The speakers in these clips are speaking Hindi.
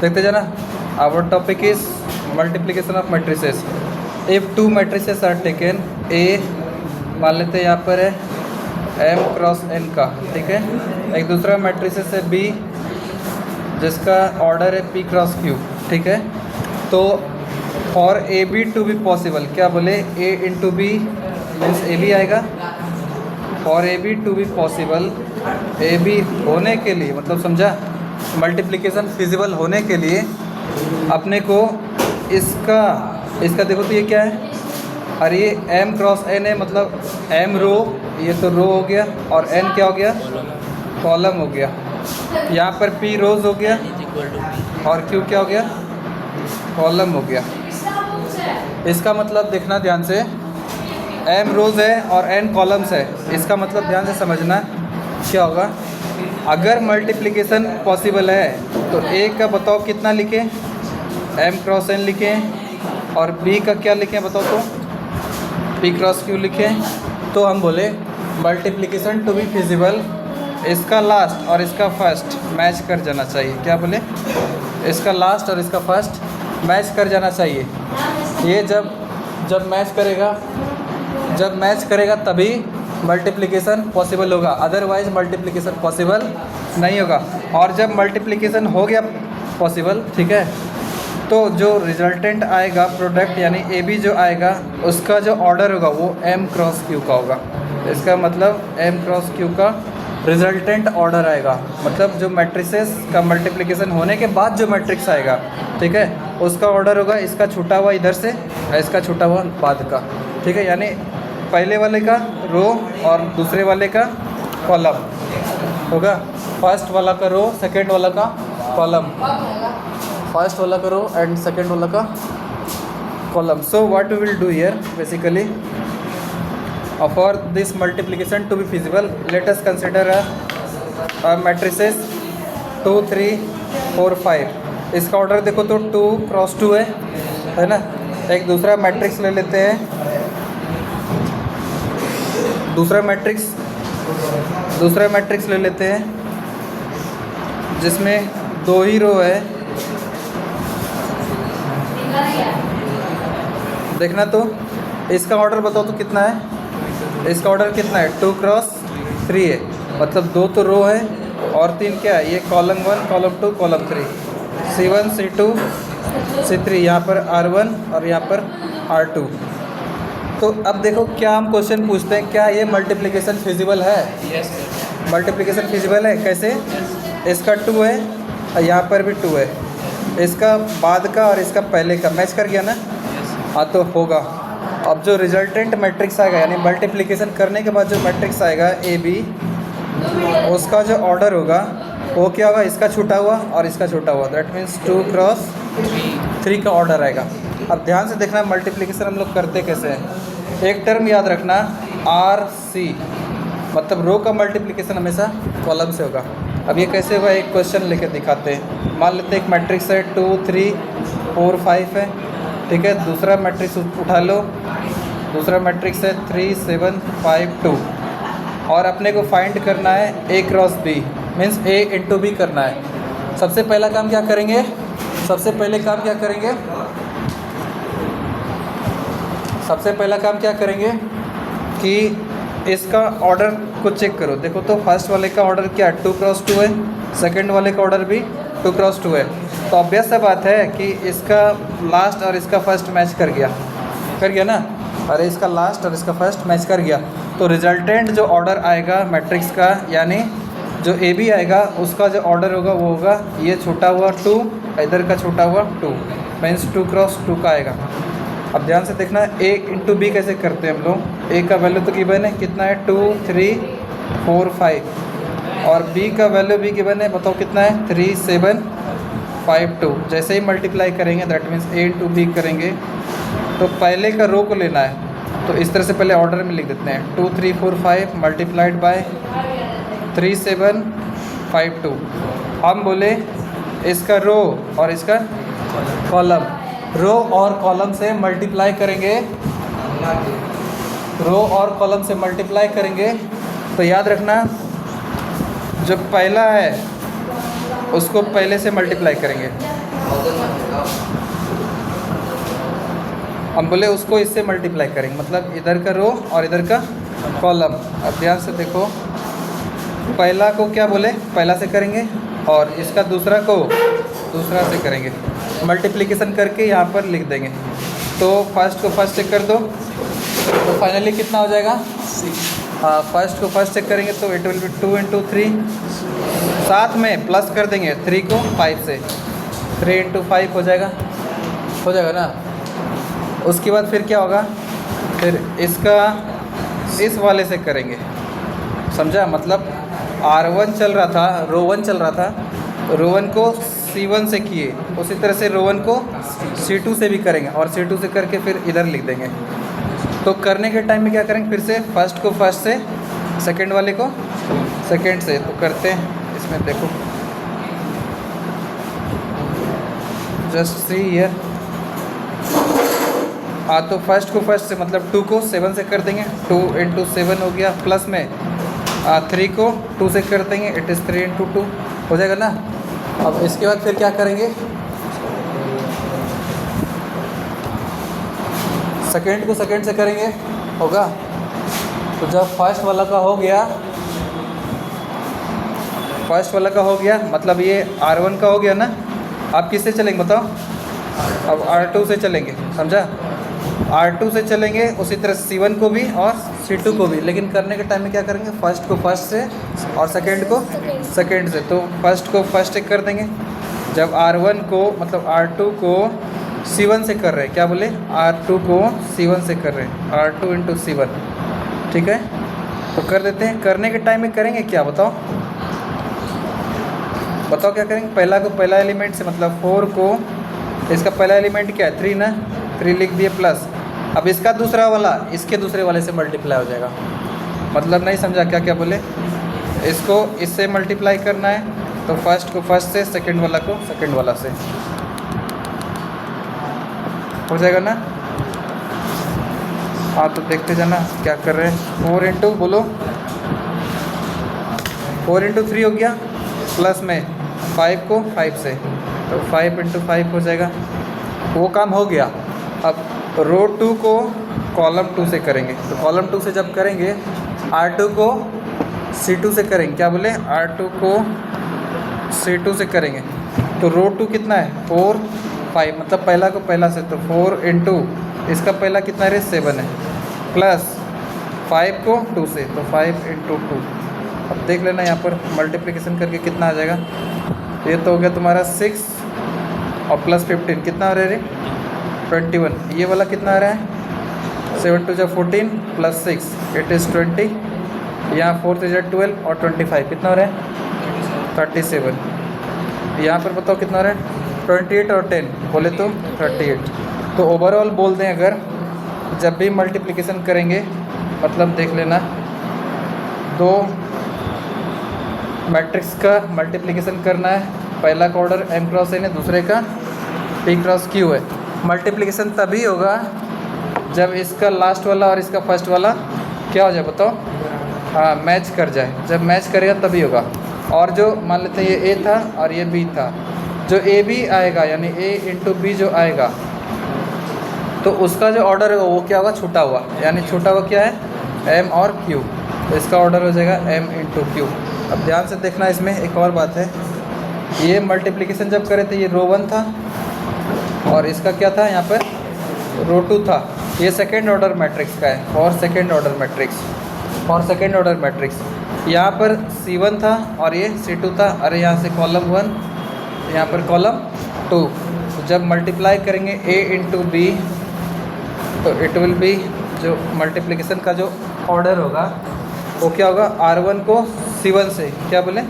देखते जाना। Our topic is multiplication of matrices. If two matrices are taken, a मान लेते हैं यहाँ पर है एम क्रॉस एन का, ठीक है। एक दूसरा मैट्रिसेस है बी जिसका ऑर्डर है पी क्रॉस क्यू, ठीक है। तो for A B to be possible, क्या बोले, A into B means A B आएगा। For A B to be possible, A B होने के लिए, मतलब समझा, मल्टीप्लिकेशन फिजिबल होने के लिए अपने को इसका देखो तो ये क्या है, और ये m क्रॉस n है, मतलब m रो, ये तो रो हो गया, और n क्या हो गया, कॉलम हो गया। यहाँ पर p रोज हो गया और q क्या हो गया, कॉलम हो गया। इसका मतलब देखना ध्यान से, m रोज है और n कॉलम्स है। इसका मतलब ध्यान से समझना क्या होगा। अगर मल्टीप्लिकेशन पॉसिबल है तो a का बताओ कितना लिखें, m क्रॉस n लिखें, और b का क्या लिखें बताओ तो, p क्रॉस q लिखें। तो हम बोले मल्टीप्लिकेशन टू बी फिजिबल, इसका लास्ट और इसका फर्स्ट मैच कर जाना चाहिए। क्या बोले, इसका लास्ट और इसका फर्स्ट मैच कर जाना चाहिए। ये जब मैच करेगा तभी मल्टीप्लिकेशन पॉसिबल होगा, अदरवाइज मल्टीप्लिकेशन पॉसिबल नहीं होगा। और जब मल्टीप्लिकेशन हो गया पॉसिबल, ठीक है, तो जो रिजल्टेंट आएगा प्रोडक्ट यानी ए बी जो आएगा उसका जो ऑर्डर होगा वो m क्रॉस q का होगा। इसका मतलब m क्रॉस q का रिजल्टेंट ऑर्डर आएगा, मतलब जो मैट्रिसेस का मल्टीप्लिकेशन होने के बाद जो मैट्रिक्स आएगा, ठीक है, उसका ऑर्डर होगा इसका छूटा हुआ इधर से, इसका छूटा हुआ बाद का, ठीक है। यानी पहले वाले का रो और दूसरे वाले का कॉलम होगा। फर्स्ट वाला का रो, सेकेंड वाला का कॉलम, फर्स्ट वाला का रो एंड सेकेंड वाला का column. So what we will do here basically, for this multiplication to be feasible, let us consider a matrices 2 3 4 5। इसका ऑर्डर देखो तो 2 क्रॉस 2 है ना। एक दूसरा मैट्रिक्स ले लेते हैं, दूसरा मैट्रिक्स ले लेते हैं जिसमें 2 ही रो है। देखना तो इसका ऑर्डर बताओ तो कितना है, इसका ऑर्डर कितना है, 2 क्रॉस 3 है, मतलब 2 तो रो है और 3 क्या है, ये column 1 column 2 column 3, C1 C2 C3, यहाँ पर R1 और यहाँ पर R2। तो अब देखो क्या हम क्वेश्चन पूछते हैं, क्या ये मल्टीप्लिकेशन फिजिबल है? यस। मल्टीप्लिकेशन फिजिबल है कैसे, इसका 2 है और यहाँ पर भी 2 है, इसका बाद का और इसका पहले का मैच कर गया ना, हाँ तो होगा। अब जो रिजल्टेंट मैट्रिक्स आएगा यानी मल्टीप्लिकेशन करने के बाद जो मैट्रिक्स आएगा ए बी, उसका जो ऑर्डर होगा वो क्या होगा, इसका छूटा हुआ और इसका छूटा हुआ, दैट मीन्स 2 क्रॉस 3 का ऑर्डर आएगा। अब ध्यान से देखना मल्टीप्लिकेशन हम लोग करते कैसे हैं। एक टर्म याद रखना, आर सी, मतलब रो का मल्टीप्लिकेशन हमेशा कॉलम से होगा। अब ये कैसे होगा, एक क्वेश्चन लेकर दिखाते हैं। मान लेते हैं एक मैट्रिक्स है 2 3 4 5 है, ठीक है। दूसरा मैट्रिक्स उठा लो, दूसरा मैट्रिक्स है 3 7 5 2, और अपने को फाइंड करना है ए cross B, means A into B करना है। सबसे पहला काम क्या करेंगे, सबसे पहला काम क्या करेंगे कि इसका ऑर्डर को चेक करो। देखो तो फर्स्ट वाले का ऑर्डर क्या है, 2 क्रॉस 2 है, सेकंड वाले का ऑर्डर भी 2 क्रॉस 2 है। तो ऑब्वियस सा बात है कि इसका लास्ट और इसका फर्स्ट मैच कर गया ना, अरे इसका लास्ट और इसका फर्स्ट मैच कर गया। तो रिजल्टेंट जो ऑर्डर आएगा मैट्रिक्स का, यानी जो ए बी आएगा उसका जो ऑर्डर होगा वो होगा ये छोटा हुआ 2, इधर का छोटा हुआ 2, मीन्स 2 क्रॉस 2 का आएगा। अब ध्यान से देखना ए इंटू बी कैसे करते हैं हम लोग। ए का वैल्यू तो गिवन है, कितना है 2 3 4 5, और बी का वैल्यू भी गिवन है, बताओ कितना है 3 7 5 2। जैसे ही मल्टीप्लाई करेंगे that means A into B करेंगे तो पहले का रो को लेना है, तो इस तरह से पहले ऑर्डर में लिख देते हैं 2 3 4 5 मल्टीप्लाइड बाय 3 7 5 2। हम बोले इसका रो और इसका कॉलम, रो और कॉलम से मल्टीप्लाई करेंगे, रो और कॉलम से मल्टीप्लाई करेंगे तो याद रखना जो पहला है उसको पहले से मल्टीप्लाई करेंगे, हम बोले उसको इससे मल्टीप्लाई करेंगे, मतलब इधर का रो और इधर का कॉलम। अब ध्यान से देखो, पहला को क्या बोले पहला से करेंगे और इसका दूसरा को दूसरा से करेंगे, मल्टीप्लिकेशन करके यहाँ पर लिख देंगे। तो फर्स्ट को फर्स्ट से कर दो तो फाइनली कितना हो जाएगा 6। हाँ, फर्स्ट को फर्स्ट से करेंगे तो इट विल बी 2 इंटू 3, साथ में प्लस कर देंगे 3 को 5 से, 3 इंटू 5 हो जाएगा ना। उसके बाद फिर क्या होगा, फिर इसका इस वाले से करेंगे, समझा। मतलब R1 चल रहा था, रो 1 चल रहा था, रो 1 को C1 से किए, उसी तरह से रो 1 को C2 से भी करेंगे और C2 से करके फिर इधर लिख देंगे। तो करने के टाइम में क्या करेंगे, फिर से फर्स्ट को फर्स्ट से, सेकंड वाले को सेकंड से। तो करते हैं इसमें, देखो जस्ट सी हियर। हाँ, तो फर्स्ट को फर्स्ट से मतलब 2 को 7 से कर देंगे, 2 इंटू 7 हो गया, प्लस में 3 को 2 से कर देंगे, इट इज़ 3 इंटू 2 हो जाएगा ना। अब इसके बाद फिर क्या करेंगे, सेकेंड को सेकेंड से करेंगे, होगा। तो जब फर्स्ट वाला का हो गया, फर्स्ट वाला का हो गया, मतलब ये R1 का हो गया ना। आप किससे चलेंगे बताओ, अब R2 से चलेंगे, समझा। R2 से चलेंगे, उसी तरह C1 को भी और C2 को भी, लेकिन करने के टाइम में क्या करेंगे, फर्स्ट को फर्स्ट से और सेकंड को सेकंड से। तो फर्स्ट को फर्स्ट से कर देंगे, जब R1 को मतलब R2 को C1 से कर रहे हैं, क्या बोले, R2 को C1 से कर रहे हैं, R2 इंटू C1, ठीक है। तो कर देते हैं। करने के टाइम में करेंगे क्या बताओ, बताओ क्या करेंगे। पहला को पहला एलिमेंट से, मतलब 4 को, इसका पहला एलिमेंट क्या है 3 ना, 3 लिख दिए प्लस। अब इसका दूसरा वाला इसके दूसरे वाले से मल्टीप्लाई हो जाएगा, मतलब नहीं समझा क्या क्या बोले। इसको इससे मल्टीप्लाई करना है, तो फर्स्ट को फर्स्ट से, सेकंड वाला को सेकंड वाला से, हो जाएगा ना। हाँ, तो देखते जाना क्या कर रहे हैं। 4 इंटू बोलो, 4 इंटू 3 हो गया, प्लस में 5 को 5 से, तो 5 इंटू 5 हो जाएगा। वो काम हो गया। अब रो 2 को कॉलम 2 से करेंगे, तो कॉलम 2 से जब करेंगे, R2 को C2 से करेंगे, क्या बोले, R2 को C2 से करेंगे। तो रो 2 कितना है 4 5, मतलब पहला को पहला से, तो 4 इंटू इसका पहला कितना है 7 है, प्लस 5 को 2 से, तो 5 इंटू 2। अब देख लेना यहाँ पर मल्टीप्लिकेशन करके कितना आ जाएगा। ये तो हो गया तुम्हारा 6 और प्लस 15 कितना आ रहा है 21। ये वाला कितना आ रहा है 7 टू 14 प्लस 6 इट इज़ 20। यहाँ 4 से 12 और 25 कितना हो रहा है 37। यहाँ पर बताओ कितना हो रहा है 28 और 10 बोले तो 38। तो ओवरऑल बोल दें अगर जब भी मल्टीप्लिकेशन करेंगे, मतलब देख लेना, दो मैट्रिक्स का मल्टीप्लिकेशन करना है, पहला का ऑर्डर m क्रॉस n है, दूसरे का p क्रॉस q है। मल्टीप्लिकेशन तभी होगा जब इसका लास्ट वाला और इसका फर्स्ट वाला क्या हो जाए बताओ, हाँ मैच कर जाए। जब मैच करेगा तभी होगा। और जो मान लेते हैं ये a था और ये b था, जो a b आएगा यानी a इंटू बी जो आएगा, तो उसका जो ऑर्डर है वो क्या होगा छूटा हुआ, यानी छूटा हुआ क्या है m और q, तो इसका ऑर्डर हो जाएगा m इंटू q। अब ध्यान से देखना, इसमें एक और बात है, ये मल्टीप्लिकेशन जब करे थे ये रो 1 था और इसका क्या था यहाँ पर रो 2 था। ये सेकेंड ऑर्डर मैट्रिक्स का है, और सेकेंड ऑर्डर मैट्रिक्स, और सेकेंड ऑर्डर मैट्रिक्स। यहाँ पर C1 था और ये C2 था, अरे यहाँ से कॉलम 1, यहाँ पर कॉलम 2। तो जब मल्टीप्लाई करेंगे a इंटू बी, तो इट विल बी, जो मल्टीप्लिकेशन का जो ऑर्डर होगा वो क्या होगा, R1 को C1 से, क्या बोले,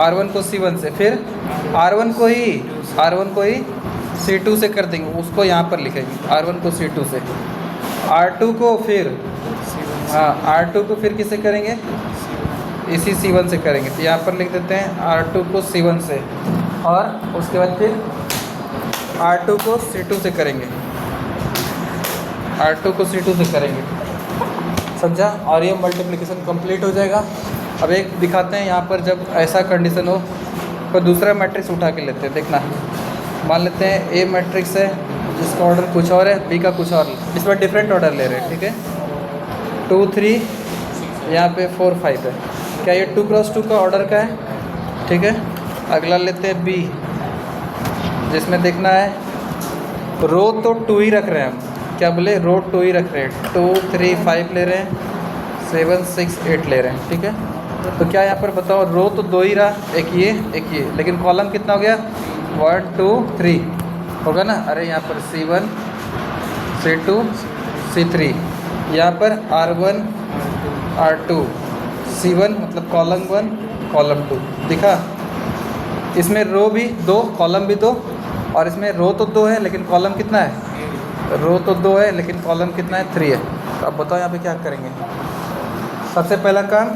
R1 को C1 से, फिर R1 को ही C2 से कर देंगे, उसको यहाँ पर लिखेंगे R1 को C2 से। R2 को फिर, हाँ R2 को फिर किससे करेंगे, इसी C1 से करेंगे, तो यहाँ पर लिख देते हैं R2 को C1 से, और उसके बाद फिर R2 को C2 से करेंगे, R2 को C2 से करेंगे, समझा। और ये मल्टीप्लिकेशन कंप्लीट हो जाएगा। अब एक दिखाते हैं यहाँ पर, जब ऐसा कंडीशन हो तो दूसरा मैट्रिक्स उठा के लेते हैं, देखना मान लेते हैं ए मैट्रिक्स है जिसका ऑर्डर कुछ और है, बी का कुछ और, इसमें डिफरेंट ऑर्डर ले रहे हैं, ठीक है। 2 3 यहाँ पे 4 5 है। क्या ये 2 क्रॉस 2 का ऑर्डर का है? ठीक है। अगला लेते हैं बी, जिसमें देखना है रो तो 2 ही रख रहे हैं हम, क्या बोले, रो 2 ही रख रहे हैं। 2 3 5 ले रहे हैं, 7 6 8 ले रहे हैं, ठीक है। तो क्या यहाँ पर बताओ, रो तो 2 ही रहा, एक ये, लेकिन कॉलम कितना हो गया, 1 2 3 होगा ना। अरे यहाँ पर C1 C2 C3, यहाँ पर R1 R2 C1 मतलब कॉलम 1 कॉलम 2 दिखा। इसमें रो भी 2 कॉलम भी 2, और इसमें रो तो 2 है लेकिन कॉलम कितना है, रो तो 2 है लेकिन कॉलम कितना है, 3 है। तो अब बताओ यहाँ पे क्या करेंगे। सबसे पहला काम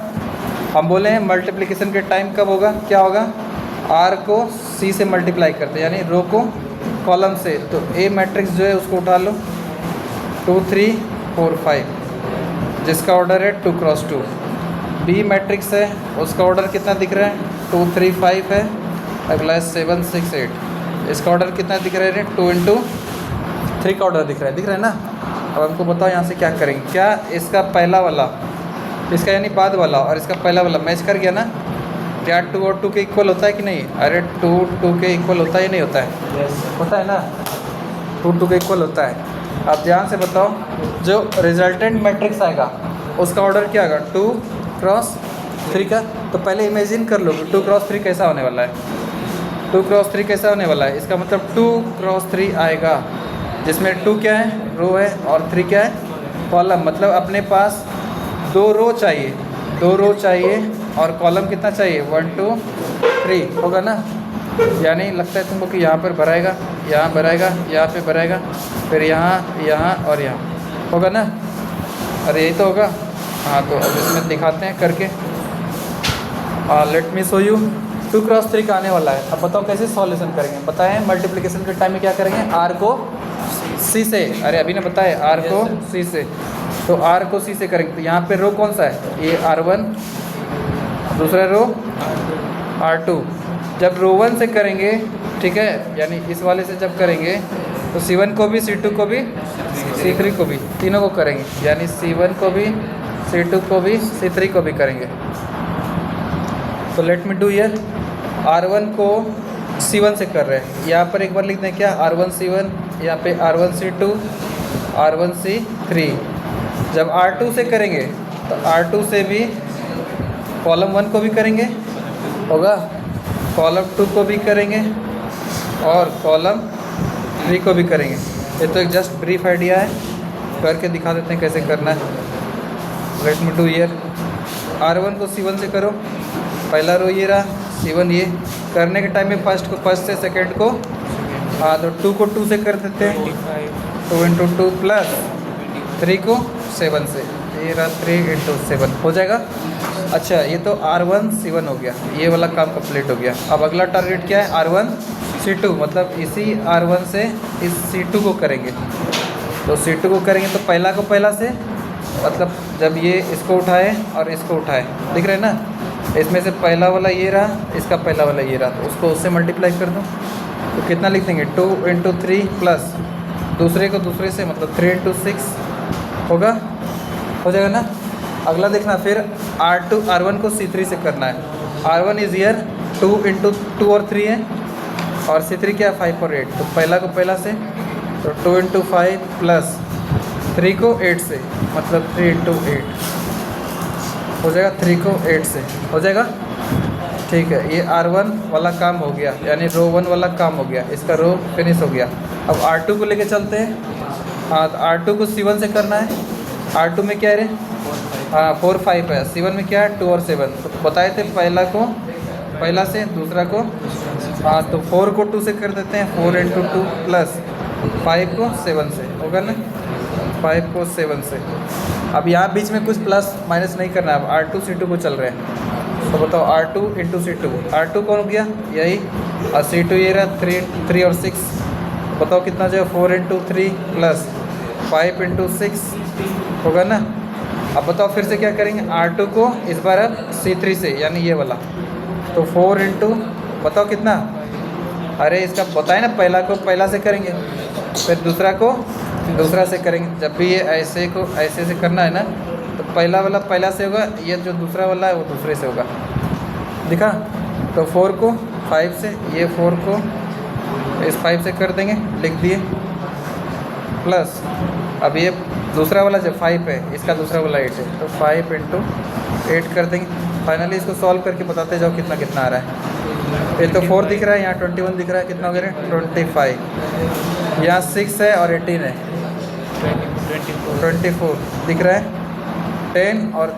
हम बोले हैं मल्टीप्लिकेशन के टाइम कब होगा, क्या होगा, R को C से मल्टीप्लाई करते हैं, यानी रो को कॉलम से। तो ए मैट्रिक्स जो है उसको उठा लो, 2 3 4 5 जिसका ऑर्डर है 2 क्रॉस 2। बी मैट्रिक्स है, उसका ऑर्डर कितना दिख रहा है, 2 3 5 है। अगला है 7 6 8, इसका ऑर्डर कितना दिख रहा है, 2 इंटू 3 का ऑर्डर दिख रहा है ना। अब हमको बताओ यहाँ से क्या करेंगे। क्या इसका पहला वाला, इसका यानी बाद वाला और इसका पहला वाला मैच कर गया ना। क्या 2 और 2 के इक्वल होता है कि नहीं, अरे 2 2 के इक्वल होता है या नहीं होता है, होता है ना, 2 2 के इक्वल होता है। अब ध्यान से बताओ, जो रिजल्टेंट मैट्रिक्स आएगा उसका ऑर्डर क्या आएगा, 2 क्रॉस 3 का। तो पहले इमेजिन कर लो 2 क्रॉस 3 कैसा होने वाला है, 2 क्रॉस 3 कैसा होने वाला है। इसका मतलब 2 क्रॉस 3 आएगा, जिसमें 2 क्या है, रो है, और 3 क्या है, कॉलम। मतलब अपने पास 2 रो चाहिए, 2 रो चाहिए, और कॉलम कितना चाहिए, 1 2 3 होगा ना। यानी लगता है तुमको कि यहाँ पर भराएगा, यहाँ भराएगा, यहाँ पे भराएगा, फिर यहाँ यहाँ और यहाँ होगा ना। अरे यही तो होगा। हाँ तो अब इसमें दिखाते हैं करके। Let me show you. 2 cross 3 का आने वाला है। अब बताओ कैसे सॉल्यूशन करेंगे। बताएं मल्टीप्लिकेशन के टाइम में क्या करेंगे, R को C से, अरे अभी ने बताया R को C से, तो R को C से करेंगे। तो यहाँ पे रो कौन सा है, ये R1, दूसरा रो R2। जब रो 1 से करेंगे, ठीक है, यानी इस वाले से जब करेंगे तो C1 को भी, C2 को भी, C3 को भी, तीनों को करेंगे। यानी C1 को भी, C2 को भी, C3 को भी करेंगे। तो let me do here, R1 को C1 से कर रहे हैं। यहाँ पर एक बार लिख दें क्या, R1 C1, यहाँ पे R1 C2, R1 C3। जब R2 से करेंगे तो R2 से भी कॉलम 1 को भी करेंगे, होगा, कॉलम 2 को भी करेंगे, और कॉलम 3 को भी करेंगे। ये तो एक जस्ट ब्रीफ आइडिया है, करके दिखा देते हैं कैसे करना है। Let me do here, R1 को C1 से करो, पहला रो ये रहा, C1 ये। करने के टाइम में फर्स्ट से सेकंड को, हाँ तो 2 को 2 से कर देते हैं, 2 इंटू 2 प्लस 3 को 7 से, ये रहा 3 इंटू 7 हो जाएगा। अच्छा ये तो R1 C1 हो गया, ये वाला काम कंप्लीट हो गया। अब अगला टारगेट क्या है, R1 C2, मतलब इसी R1 से इस C2 को करेंगे। तो C2 को करेंगे तो पहला को पहला से, मतलब जब ये इसको उठाए और इसको उठाए, दिख रहे हैं ना, इसमें से पहला वाला ये रहा, इसका पहला वाला ये रहा, तो उसको उससे मल्टीप्लाई कर दूँ तो कितना लिख देंगे, 2 इंटू 3 प्लस दूसरे को दूसरे से, मतलब 3 इंटू 6 होगा, हो जाएगा ना। अगला देखना, फिर R1 को C3 से करना है। R1 इज़ ईयर 2 इंटू 2 और 3 है, और C3 क्या है, 5 और 8। तो पहला को पहला से, तो 2 इंटू 5 प्लस 3 को 8 से, मतलब 3 इंटू 8 हो जाएगा, 3 को 8 से हो जाएगा, ठीक है। ये R1 वाला काम हो गया, यानी रो 1 वाला काम हो गया, इसका रो फिनिश हो गया। अब R2 को लेके चलते हैं। हाँ तो R2 को C1 से करना है। R2 में क्या है रे, हाँ 4 5 है, C1 में क्या है 2 और 7। तो बताए थे पहला से दूसरा को, हाँ तो 4 को 2 से कर देते हैं, 4 इंटू 2 प्लस 5 को 7 से होगा ना, 5 को 7 से। अब यहाँ बीच में कुछ प्लस माइनस नहीं करना है, अब R2 C2 को चल रहे हैं। तो बताओ R2 इंटू C2, R2 कौन हो गया यही, और C2 ये रहा 3 और 6। बताओ कितना जो है, 4 इंटू 3 प्लस 5 इंटू 6 होगा ना। अब बताओ फिर से क्या करेंगे, R2 को इस बार अब C3 से, यानी ये वाला, तो 4 इंटू बताओ कितना अरे इसका बताए ना, पहला को पहला से करेंगे, फिर दूसरा को दूसरा से करेंगे। जब भी ये ऐसे को ऐसे से करना है ना, तो पहला वाला पहला से होगा, ये जो दूसरा वाला है वो दूसरे से होगा। दिखा? तो 4 को 5 से, ये 4 को इस 5 से कर देंगे, लिख दिए, प्लस अब ये दूसरा वाला जो 5 है, इसका दूसरा वाला 8 है, तो 5 × 8 कर देंगे। फाइनली इसको सॉल्व करके बताते जाओ कितना कितना आ रहा है। ये तो 4 दिख रहा है, यहाँ 21 दिख रहा है, कितना हो गया? 25। यहाँ 6 है और 18 है, 24 दिख रहा है। 10 और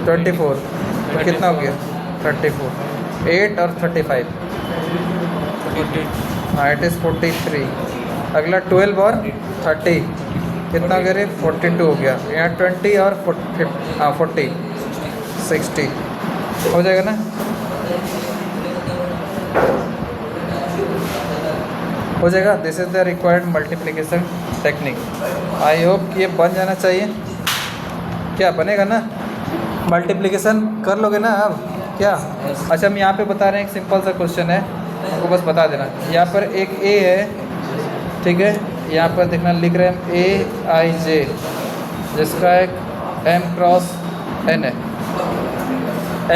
24 तो कितना हो गया? 34। 8 और 35, हाँ इट इज़ 43। अगला 12 और 30 कितना हो गया रे? 42 हो गया। यहाँ 20 और 40 60 हो जाएगा ना? हो जाएगा। This is the required multiplication technique. I hope कि ये बन जाना चाहिए। क्या बनेगा ना? मल्टीप्लिकेशन कर लोगे ना अब? क्या? अच्छा, हम यहाँ पे बता रहे हैं, एक सिंपल सा क्वेश्चन है, आपको बस बता देना। यहाँ पर एक ए है, ठीक है, यहाँ पर देखना लिख रहे हैं AIJ, जिसका एक M×N है,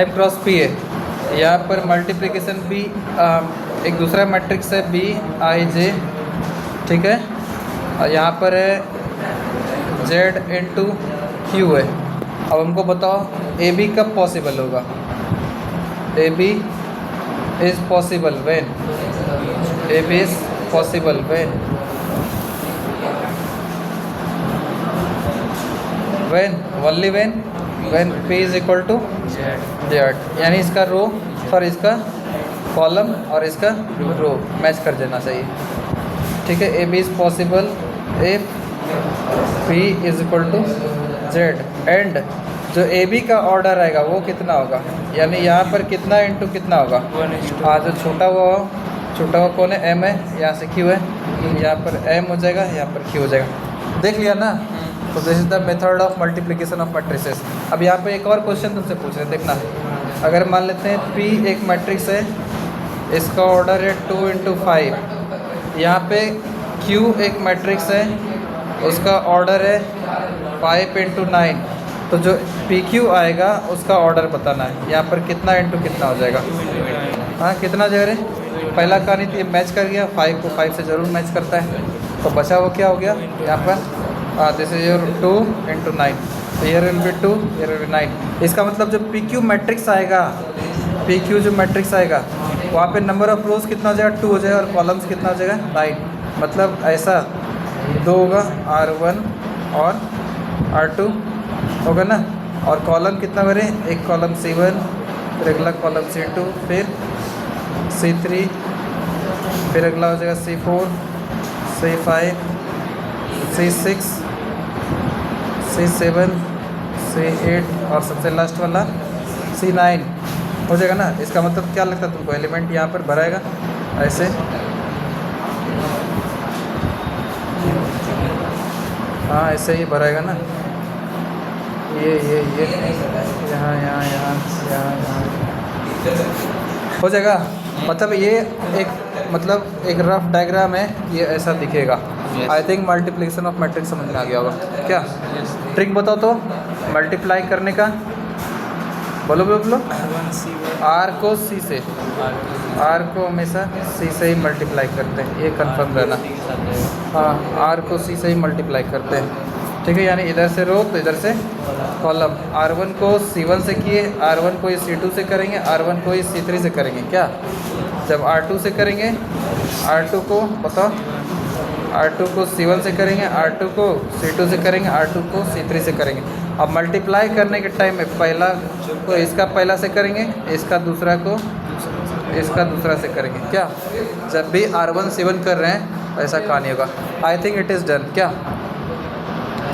M×P है। यहाँ पर मल्टीप्लिकेशन भी एक दूसरा मैट्रिक्स है BIJ, ठीक है, और यहाँ पर है Z×Q है। अब हमको बताओ AB कब पॉसिबल होगा? AB is possible when, AB is possible when only when P is equal to Z, यानी इसका रो और इसका कॉलम और इसका रो मैच कर देना चाहिए, ठीक है। AB is possible if P is equal to Z and जो AB का ऑर्डर आएगा वो कितना होगा? यानी यहाँ पर कितना इंटू कितना होगा? हाँ, जो छोटा हुआ कौन है? M है, यहाँ से Q है, यहाँ पर M हो जाएगा, यहाँ पर Q हो जाएगा। देख लिया ना? तो this is the method of multiplication of matrices. अब यहाँ पे एक और क्वेश्चन तुमसे पूछ रहे हैं, देखना। अगर मान लेते हैं P एक मैट्रिक्स है, इसका ऑर्डर है 2 × 5, यहाँ पे Q एक मैट्रिक्स है, उसका ऑर्डर है 5 × 9, तो जो PQ आएगा उसका ऑर्डर बताना है। यहाँ पर कितना इंटू कितना हो जाएगा? हाँ, कितना जगह है? पहला कहानी तो ये मैच कर गया, 5 को 5 से ज़रूर मैच करता है, तो बचा वो क्या हो गया यहाँ पर? दिस इज योर 2 × 9, तो here will be 2, here will be 9। इसका मतलब जो PQ मैट्रिक्स आएगा, PQ जो मैट्रिक्स आएगा, वहाँ पे नंबर ऑफ रोज कितना हो जाएगा? 2 हो जाएगा, और कॉलम्स कितना हो जाएगा? 9। मतलब ऐसा 2 होगा, R1 और R2 होगा ना, और कॉलम कितना करें? एक कॉलम C1, फिर अगला कॉलम C2, फिर C3, फिर अगला हो जाएगा C4, C5, C6, C7, C8 और सबसे लास्ट वाला C9 हो जाएगा ना। इसका मतलब क्या लगता है तुमको? एलिमेंट यहाँ पर भराएगा ऐसे, हाँ ऐसे ही भराएगा ना, ये यहाँ हो जाएगा। मतलब ये एक रफ डायग्राम है, ये ऐसा दिखेगा। I think multiplication of matrix समझ में आ गया होगा। क्या ट्रिक बताओ तो मल्टीप्लाई करने का? बोलो R को C से, R को हमेशा C से ही मल्टीप्लाई करते हैं, ये कंफर्म रहना। हाँ, R को C से ही मल्टीप्लाई करते हैं, ठीक है। यानी इधर से रो तो इधर से कॉलम। R1 को C1 से किए, R1 को ये C2 से करेंगे, R1 को ये C3 से करेंगे। क्या जब R2 से करेंगे, R2 को बताओ, R2 को C1 से करेंगे, R2 को C2 से करेंगे, R2 को C3 से करेंगे। अब मल्टीप्लाई करने के टाइम में पहला को इसका पहला से करेंगे, इसका दूसरा को इसका दूसरा से करेंगे। क्या जब भी R1 C1 कर रहे हैं ऐसा कहानी होगा। I think it is done. क्या